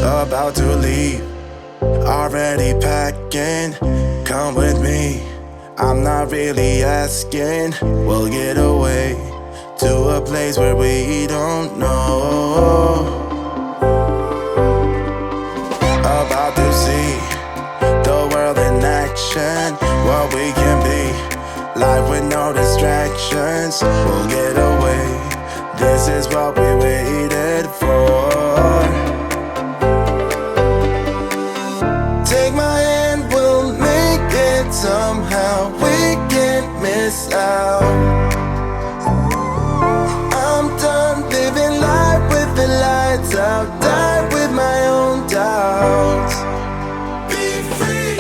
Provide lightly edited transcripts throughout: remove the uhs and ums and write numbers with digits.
about to leave, already packing. Come with me, I'm not really asking. We'll get away to a place where we don't know. About to see the world in action, what we can be, life with no distractions. We'll get away, this is what we waited for. Take my hand, we'll make it somehow. We can't miss out. I'm done living life with the lights out, die with my own doubts. Be free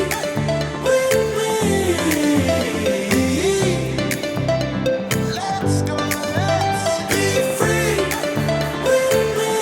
with me. Let's go, let's be free with me.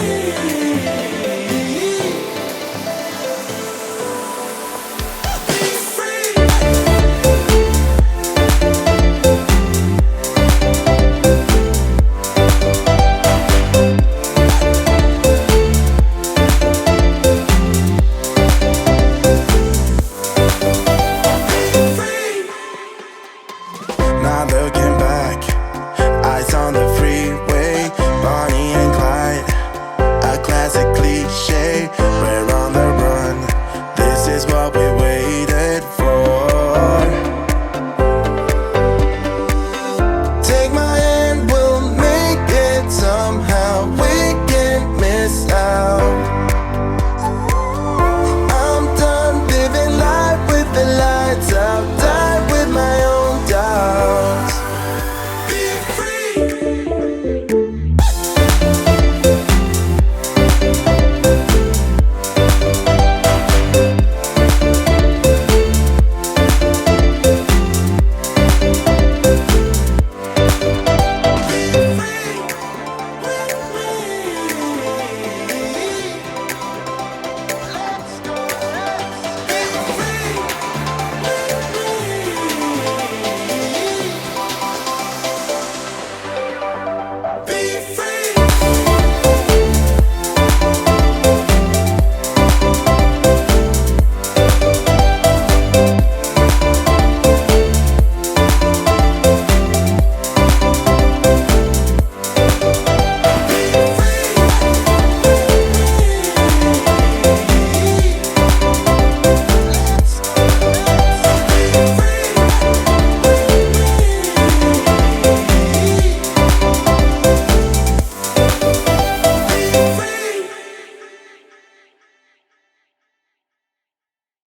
Not looking back, eyes on the freeway, Bonnie and Clyde, a classic cliche.